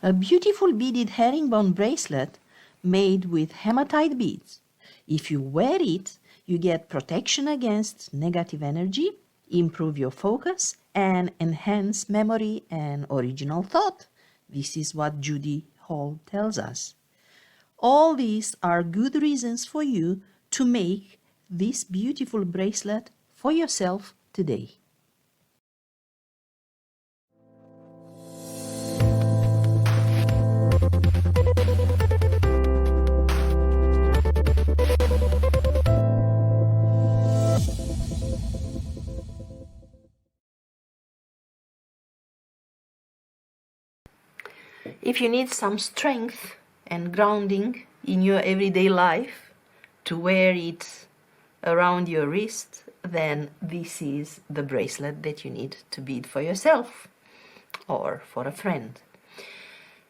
A beautiful beaded herringbone bracelet made with hematite beads. If you wear it, you get protection against negative energy, improve your focus, and enhance memory and original thought. This is what Judy Hall tells us. All these are good reasons for you to make this beautiful bracelet for yourself today. If you need some strength and grounding in your everyday life to wear it around your wrist, then this is the bracelet that you need to bead for yourself or for a friend.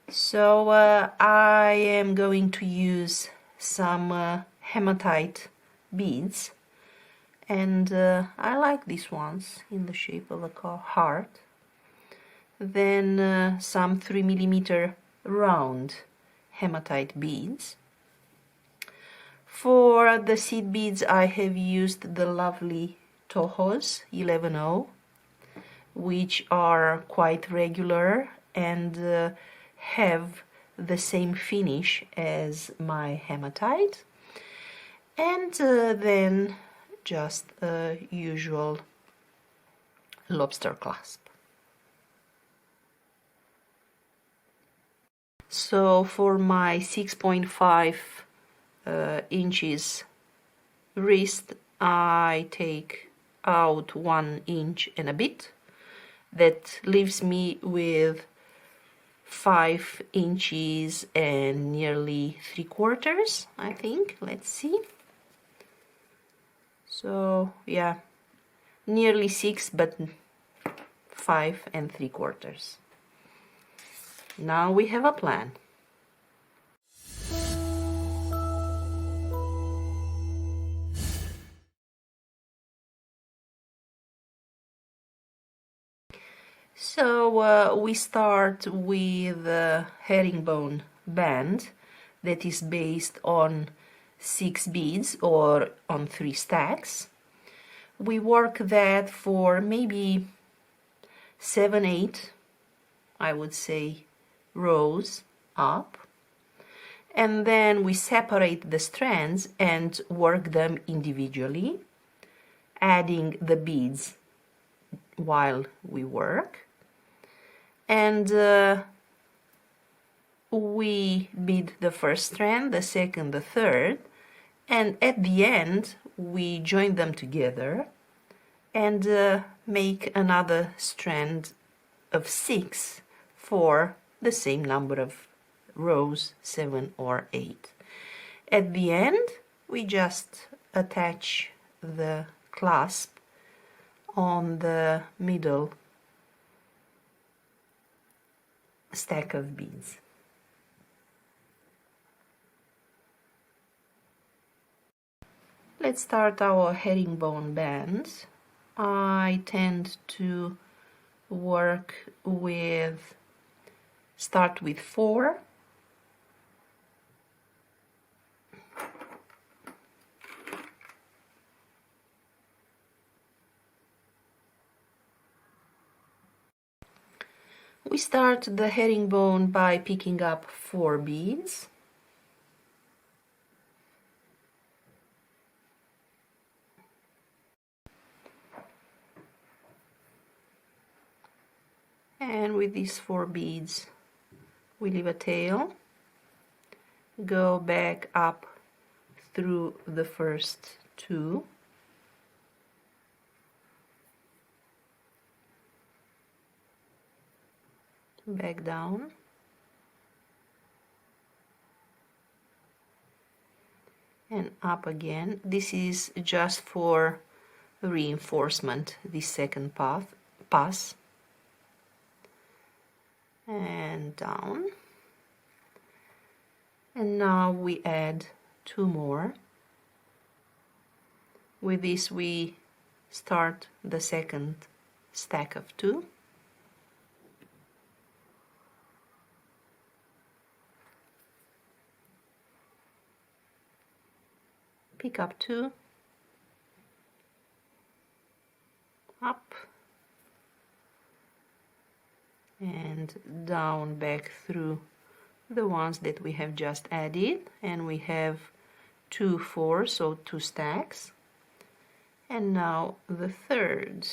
So I am going to use some hematite beads, and I like these ones in the shape of a heart. Then some 3mm round hematite beads. For the seed beads I have used the lovely Toho's 11O, which are quite regular and have the same finish as my hematite, and then just a usual lobster clasp. So for my 6.5 inches wrist, I take out 1 inch and a bit. That leaves me with 5 inches and nearly 3/4, I think. Let's see. So yeah, nearly 6, but 5 3/4. Now we have a plan. So we start with a herringbone band that is based on 6 beads or on 3 stacks. We work that for maybe 7, 8, I would say, rows up, and then we separate the strands and work them individually, adding the beads while we work, and we bead the first strand, the second, the third, and at the end we join them together and make another strand of 6 for the same number of rows, 7 or 8. At the end we just attach the clasp on the middle stack of beads. Let's start our herringbone band. I tend to start with 4, we start the herringbone by picking up 4 beads. And with these 4 beads we leave a tail, go back up through the first 2, back down, and up again. This is just for reinforcement, this second pass, and down. And now we add 2 more. With this we start the second stack of 2. pick up 2, up and down back through the ones that we have just added, and we have 2 4, so 2 stacks. And now the third.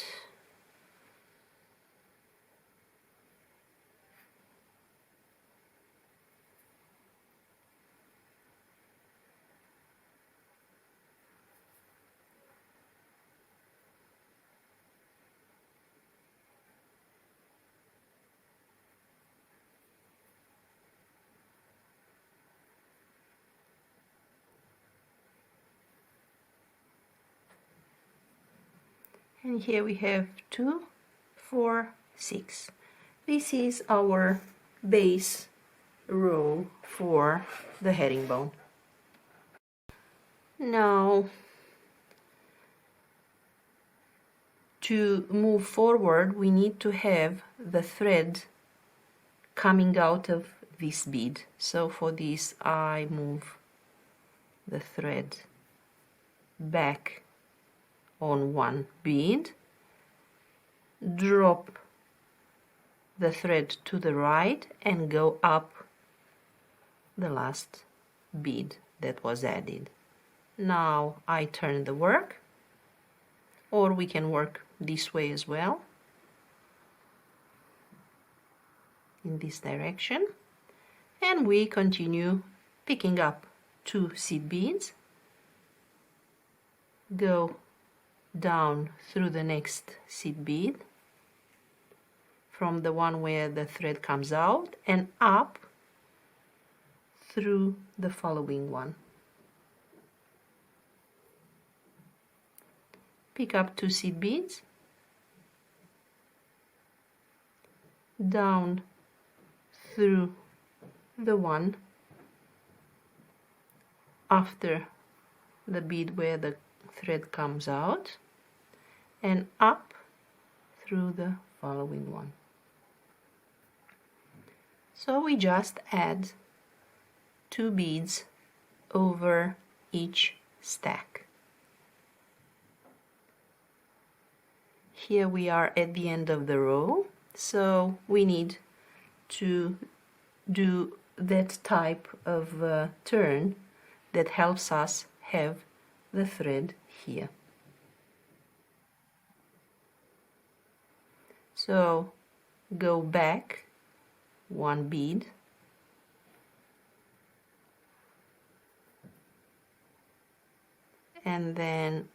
And here we have 2 4 6. This is our base row for the herringbone. Now, to move forward, we need to have the thread coming out of this bead. So for this, I move the thread back on one bead, drop the thread to the right and go up the last bead that was added. Now I turn the work, or we can work this way as well, in this direction, and we continue picking up 2 seed beads, go down through the next seed bead from the one where the thread comes out and up through the following one. Pick up 2 seed beads, down through the one after the bead where the thread comes out and up through the following one. So we just add 2 beads over each stack. Here we are at the end of the row, so we need to do that type of turn that helps us have the thread here. So go back 1 bead, and then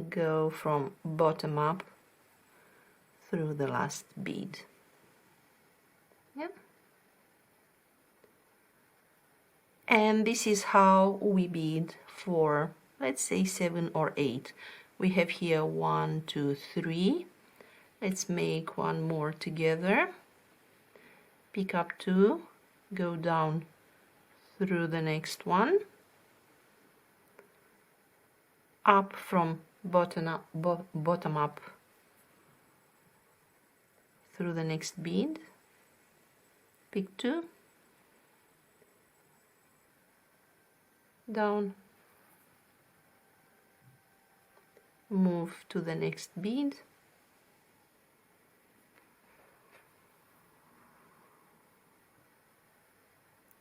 go from bottom up through the last bead. Yep. And this is how we bead for, let's say, 7 or 8. We have here 1 2 3. Let's make one more together. Pick up 2, go down through the next one, up from bottom up through the next bead, pick 2, down, move to the next bead,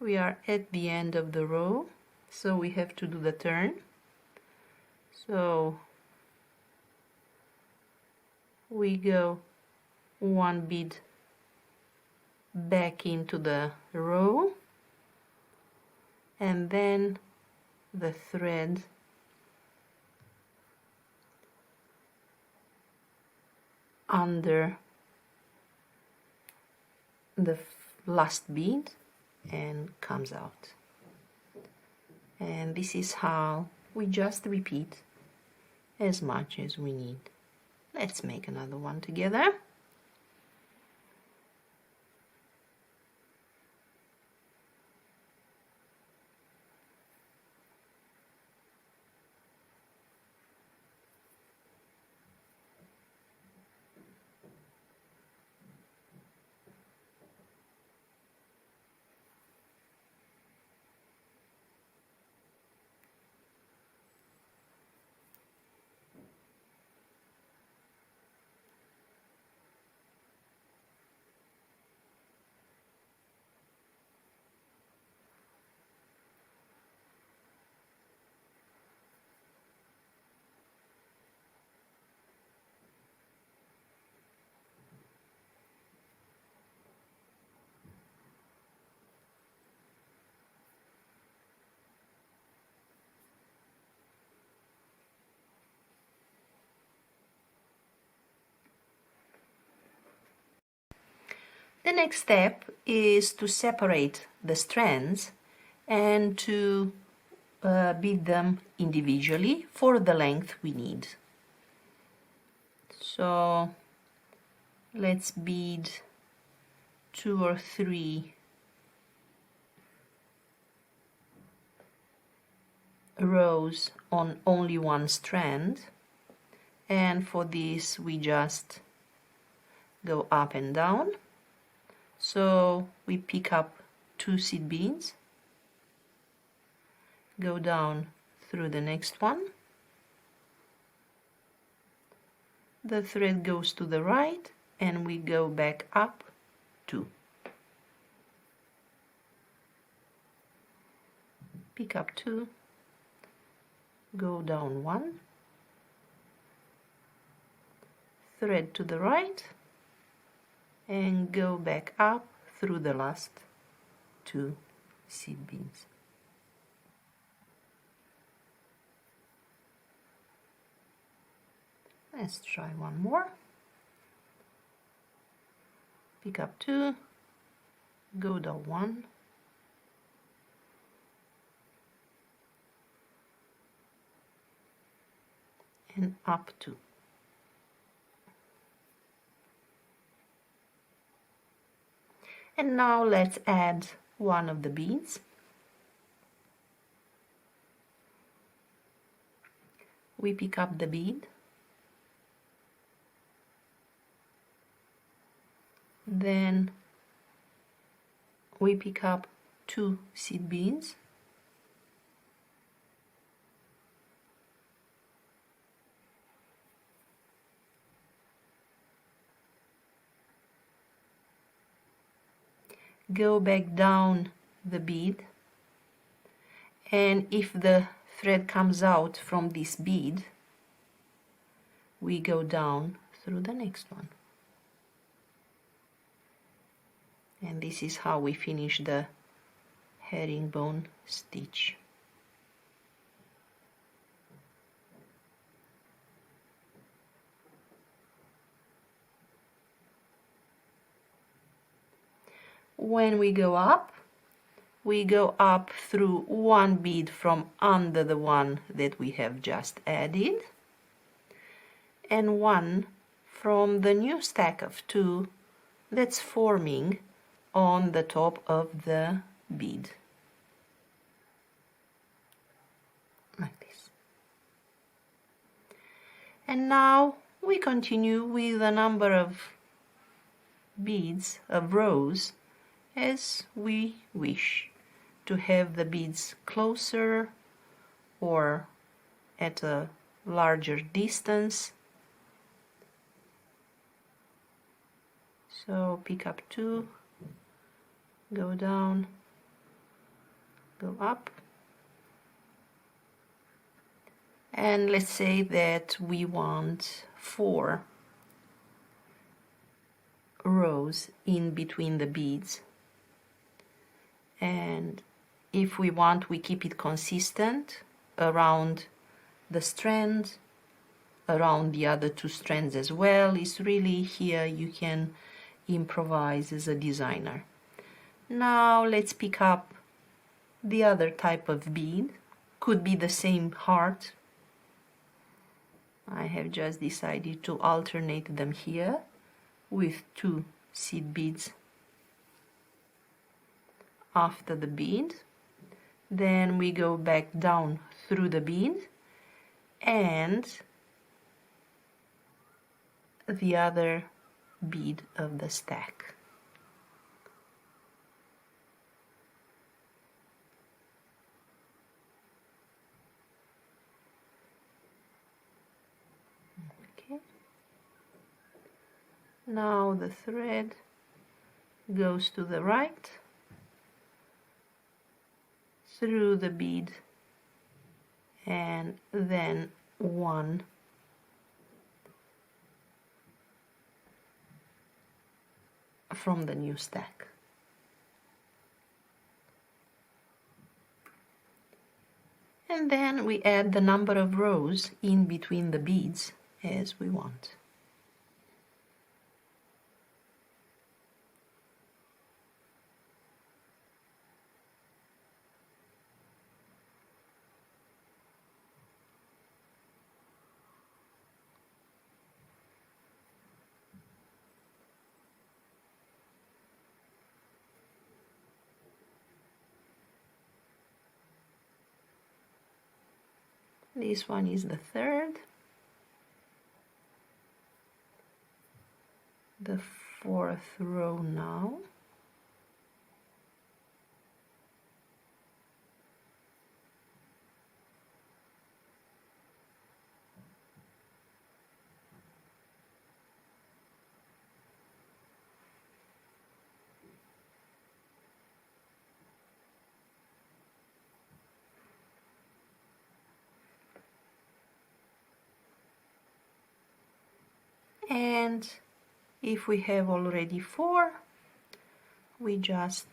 we are at the end of the row, so we have to do the turn. So we go 1 bead back into the row, and then the thread under the last bead and comes out. And this is how we just repeat as much as we need. Let's make another one together. The next step is to separate the strands and to bead them individually for the length we need. So let's bead 2 or 3 rows on only one strand, and for this we just go up and down. So we pick up 2 seed beads, go down through the next one, the thread goes to the right and we go back up 2. Pick up 2, go down 1, thread to the right and go back up through the last 2 seed beads. Let's try one more. Pick up 2, go down 1, and up 2. And now let's add one of the beads. We pick up the bead, then we pick up 2 seed beads, go back down the bead, and if the thread comes out from this bead, we go down through the next one. And this is how we finish the herringbone stitch. When we go up through 1 bead from under the one that we have just added, and 1 from the new stack of 2 that's forming on the top of the bead, like this. And now we continue with a number of beads, of rows, as we wish, to have the beads closer or at a larger distance. So pick up 2, go down, go up, and let's say that we want 4 rows in between the beads. And if we want, we keep it consistent around the strand, around the other 2 strands as well. It's really here you can improvise as a designer. Now let's pick up the other type of bead. Could be the same heart. I have just decided to alternate them here with 2 seed beads after the bead. Then we go back down through the bead and the other bead of the stack. Okay. Now the thread goes to the right through the bead and then 1 from the new stack. And then we add the number of rows in between the beads as we want. This one is the third, the fourth row now. And if we have already 4, we just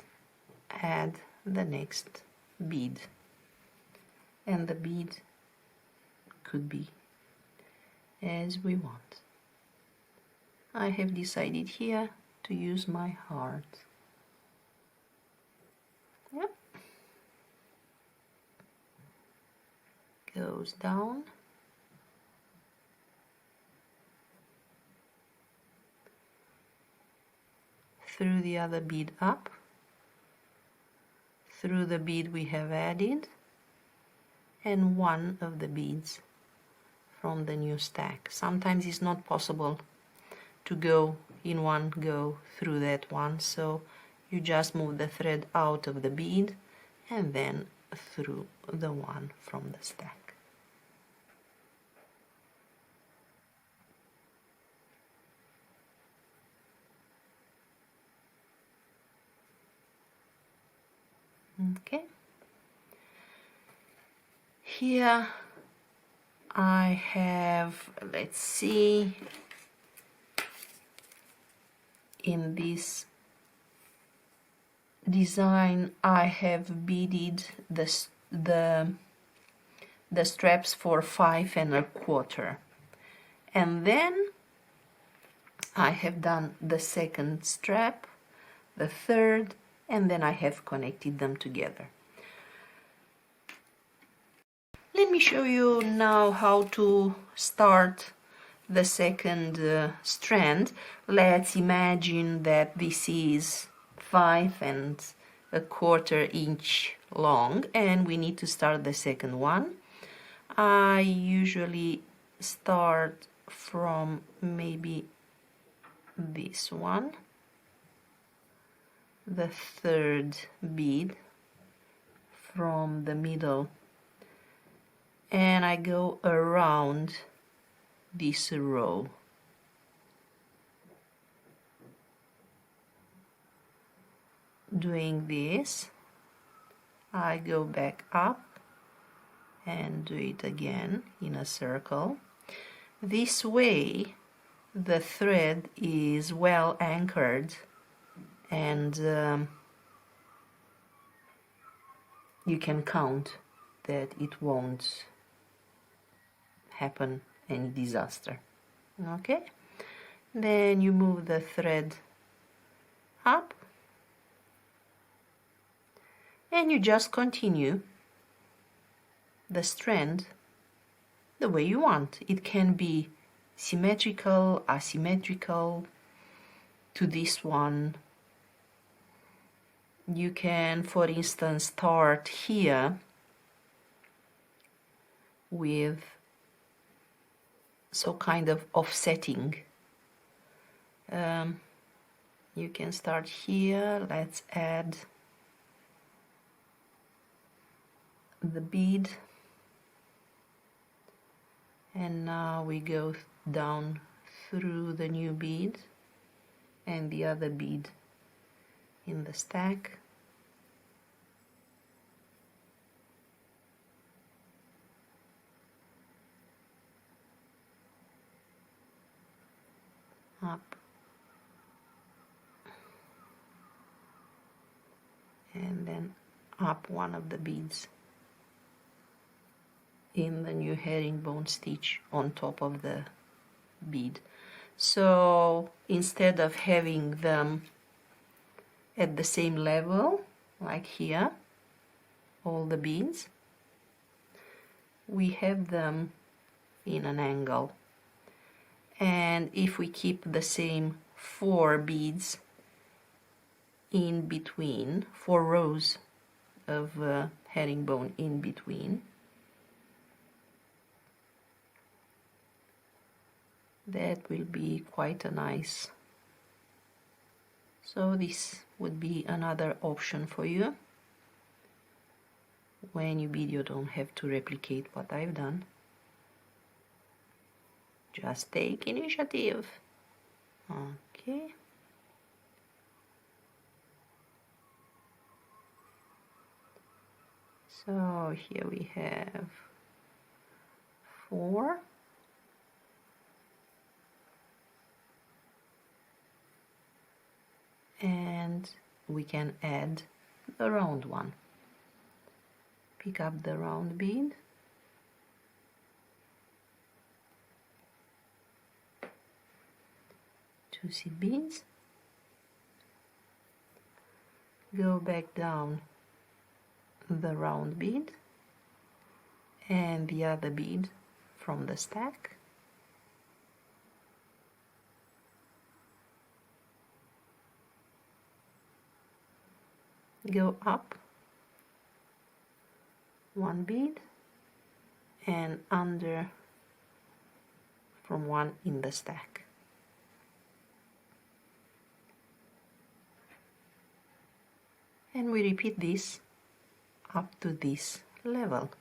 add the next bead, and the bead could be as we want. I have decided here to use my heart. Yep. Goes down. Through the other bead up, through the bead we have added, and one of the beads from the new stack. Sometimes it's not possible to go in one go through that one, so you just move the thread out of the bead and then through the one from the stack. Okay, here I have, let's see, in this design I have beaded the straps for 5 1/4, and then I have done the second strap, the third, and then I have connected them together. Let me show you now how to start the second strand. Let's imagine that this is 5 1/4 inch long, and we need to start the second one. I usually start from maybe this one, the third bead from the middle, and I go around this row. Doing this, I go back up and do it again in a circle. This way the thread is well anchored, and you can count that it won't happen any disaster. Okay, then you move the thread up and you just continue the strand the way you want. It can be symmetrical, asymmetrical to this one. You can, for instance, start here with so kind of offsetting. You can start here. Let's add the bead, and now we go down through the new bead and the other bead in the stack. Up and then up one of the beads in the new herringbone stitch on top of the bead. So instead of having them at the same level, like here, all the beads, we have them in an angle. And if we keep the same 4 beads in between, 4 rows of herringbone in between, that will be quite a nice. So this would be another option for you. When you bead, you don't have to replicate what I've done. Just take initiative. Okay. So here we have 4. And we can add the round one. Pick up the round bead. Two seed beads. Go back down the round bead and the other bead from the stack. Go up 1 bead and under from 1 in the stack. And we repeat this up to this level.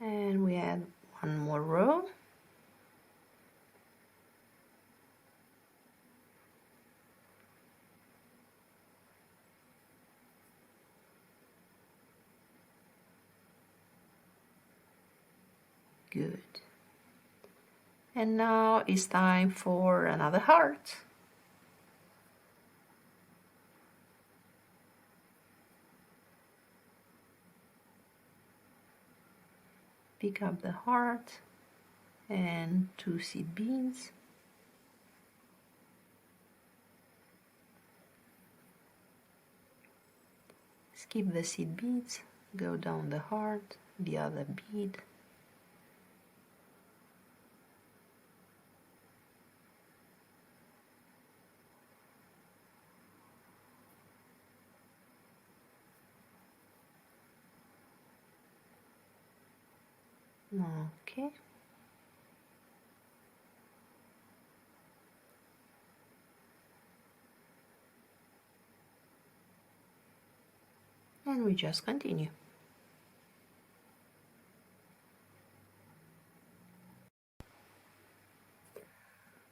And we add 1 more row. Good. And now it's time for another heart. Pick up the heart and 2 seed beads. Skip the seed beads, go down the heart, the other bead. Okay. And we just continue.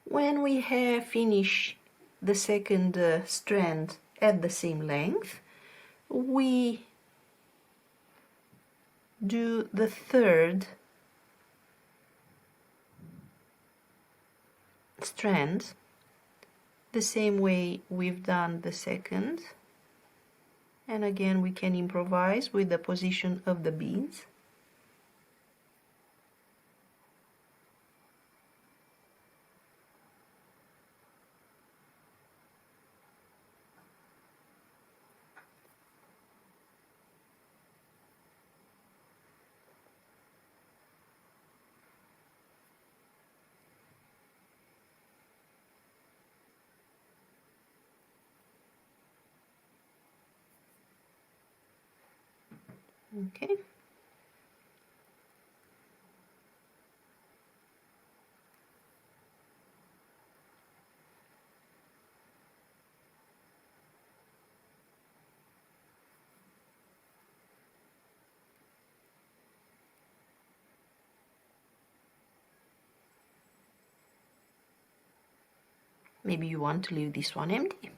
When we have finished the second strand at the same length, we do the third strand the same way we've done the second, and again we can improvise with the position of the beads. Okay. Maybe you want to leave this one empty,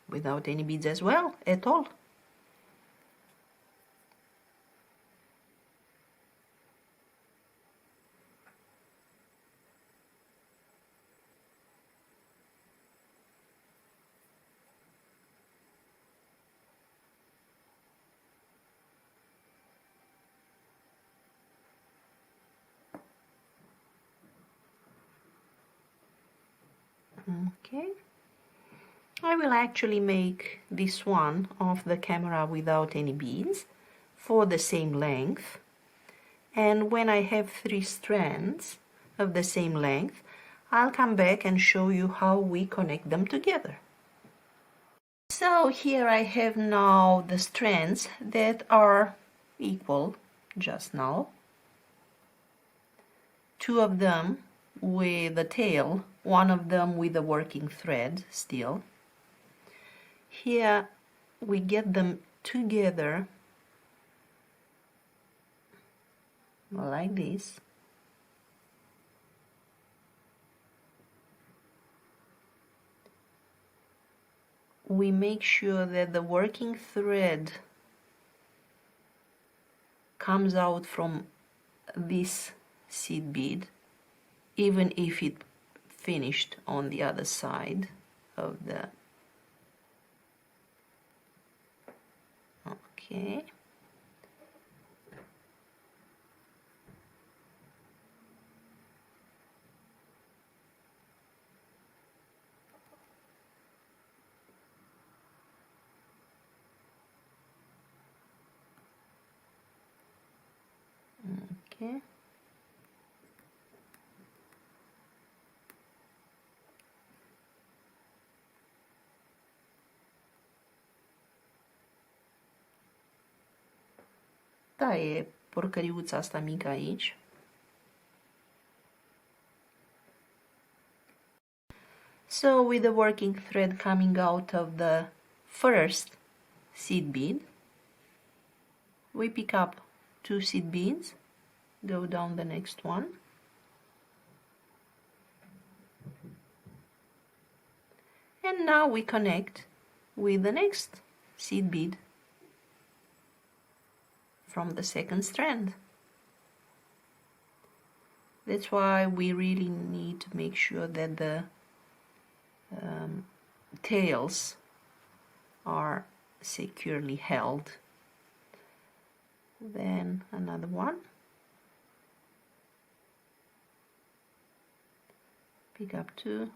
without any beads as well, at all. Okay. I will actually make this one off the camera without any beads for the same length. And when I have 3 strands of the same length, I'll come back and show you how we connect them together. So here I have now the strands that are equal just now. 2 of them with a tail, 1 of them with a working thread still. Here we get them together like this. We make sure that the working thread comes out from this seed bead, even if it finished on the other side of the... Okay. Okay. Da, e porcăriuța asta mică aici. So with the working thread coming out of the first seed bead, we pick up 2 seed beads, go down the next one, and now we connect with the next seed bead from the second strand. That's why we really need to make sure that the tails are securely held. Then another one, pick up 2,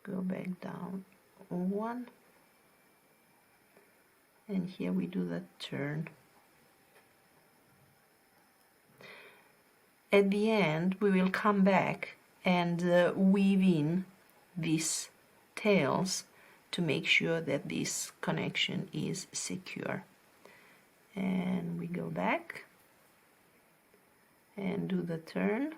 go back down 1, and here we do the turn. At the end we will come back and weave in these tails to make sure that this connection is secure. And we go back and do the turn.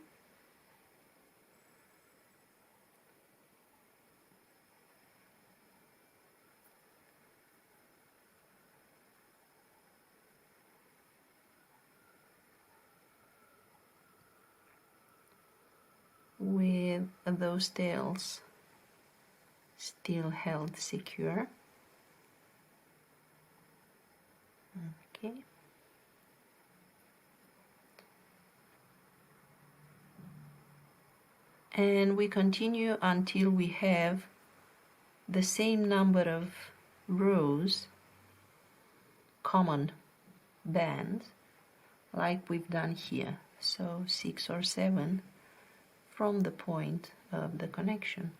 With those tails still held secure. Okay. And we continue until we have the same number of rows, common bands, like we've done here. So 6 or 7 from the point of the connection.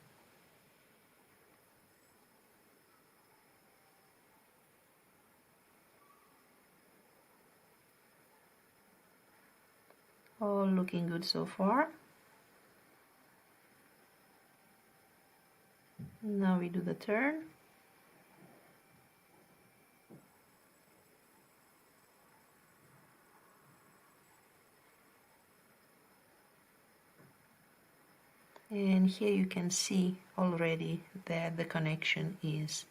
All looking good so far. Now we do the turn. And here you can see already that the connection is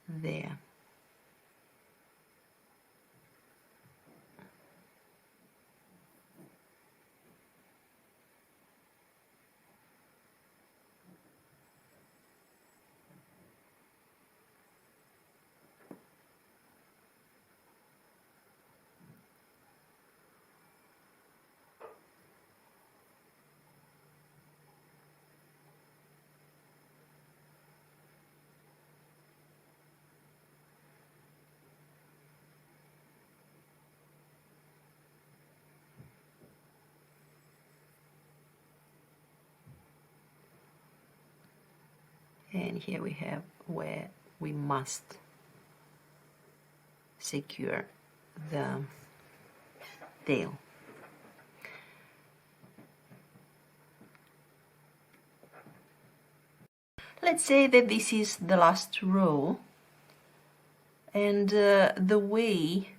there. And here we have where we must secure the tail. Let's say that this is the last row, and the way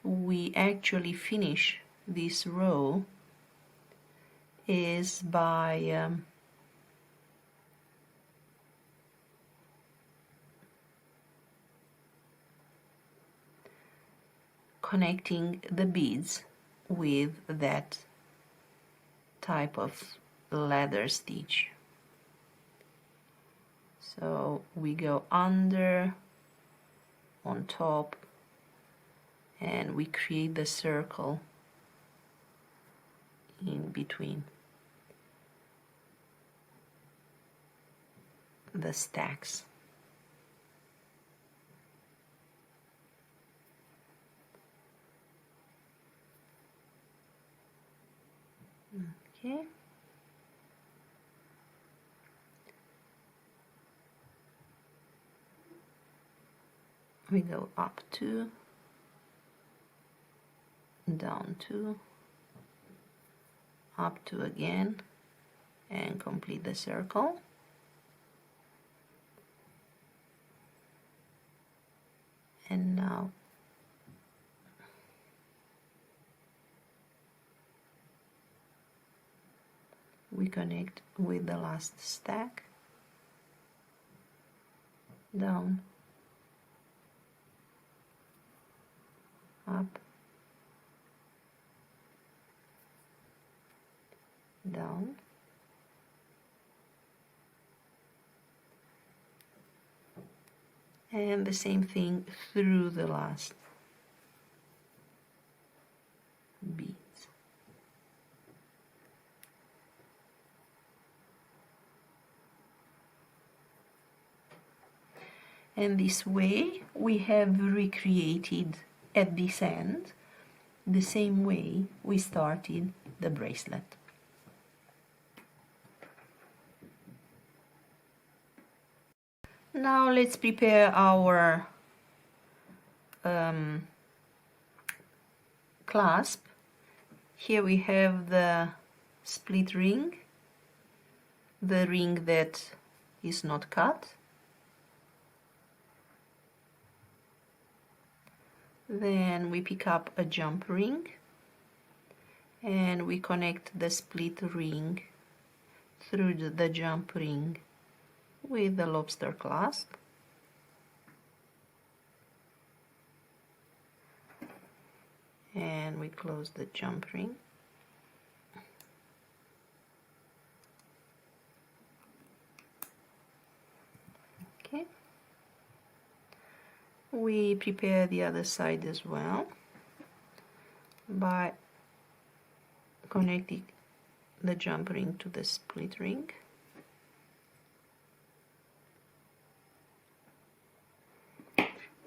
we actually finish this row is by connecting the beads with that type of ladder stitch. So we go under, on top, and we create the circle in between the stacks. Okay. We go up 2, down 2, up 2 again, and complete the circle. And now we connect with the last stack, down, up, down, and the same thing through the last beads. And this way we have recreated at this end the same way we started the bracelet. Now let's prepare our clasp. Here we have the split ring, the ring that is not cut. Then we pick up a jump ring and we connect the split ring through the jump ring with the lobster clasp. And we close the jump ring. Okay. We prepare the other side as well by connecting the jump ring to the split ring.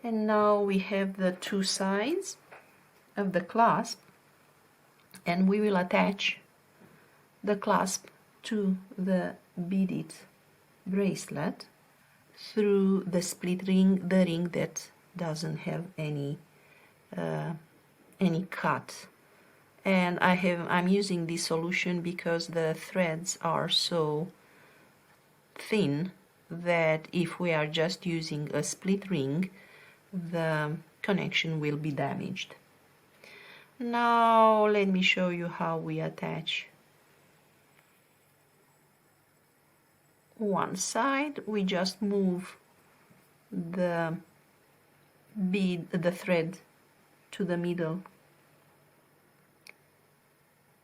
And now we have the two sides of the clasp, and we will attach the clasp to the beaded bracelet through the split ring, the ring that doesn't have any cut. And I'm using this solution because the threads are so thin that if we are just using a split ring, the connection will be damaged. Now let me show you how we attach one side. We just move the bead, the thread to the middle.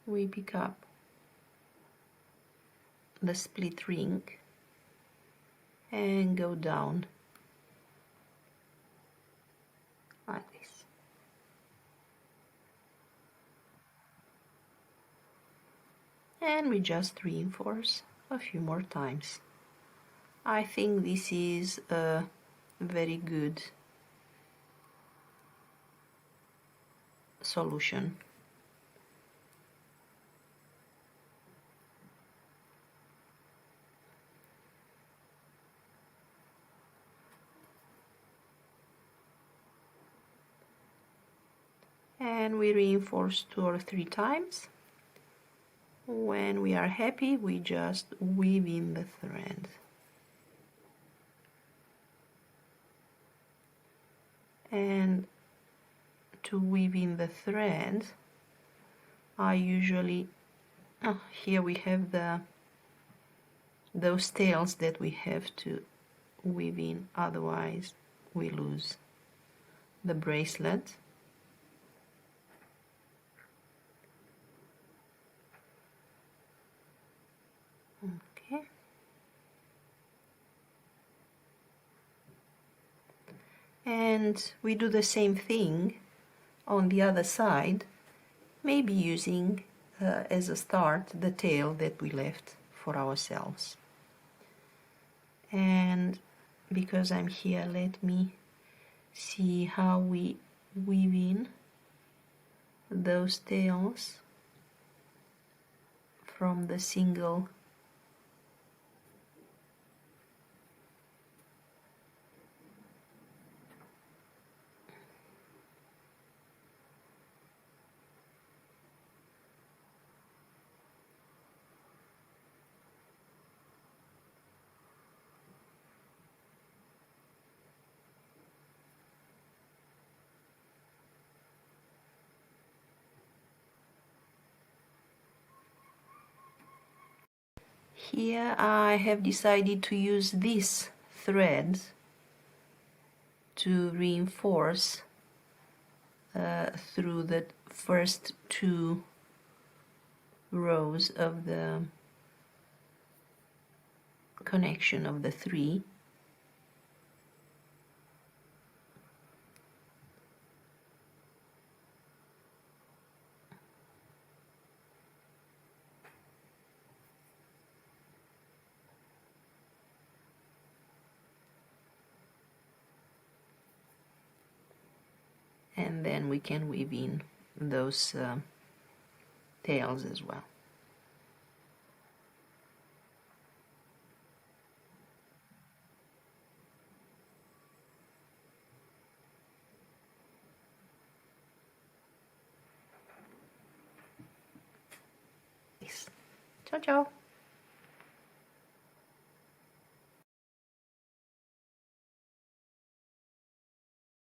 We pick up the split ring and go down like this. And we just reinforce a few more times. I think this is a very good solution. and we reinforce 2 or 3 times. When we are happy, we just weave in the thread. And to weave in the thread, I usually, here we have those tails that we have to weave in, otherwise we lose the bracelet. Okay. And we do the same thing on the other side, maybe using as a start the tail that we left for ourselves. And because I'm here, let me see how we weave in those tails from the single Here I have decided to use this thread to reinforce through the first 2 rows of the connection of the 3. And then we can weave in those tails as well. Ciao, ciao!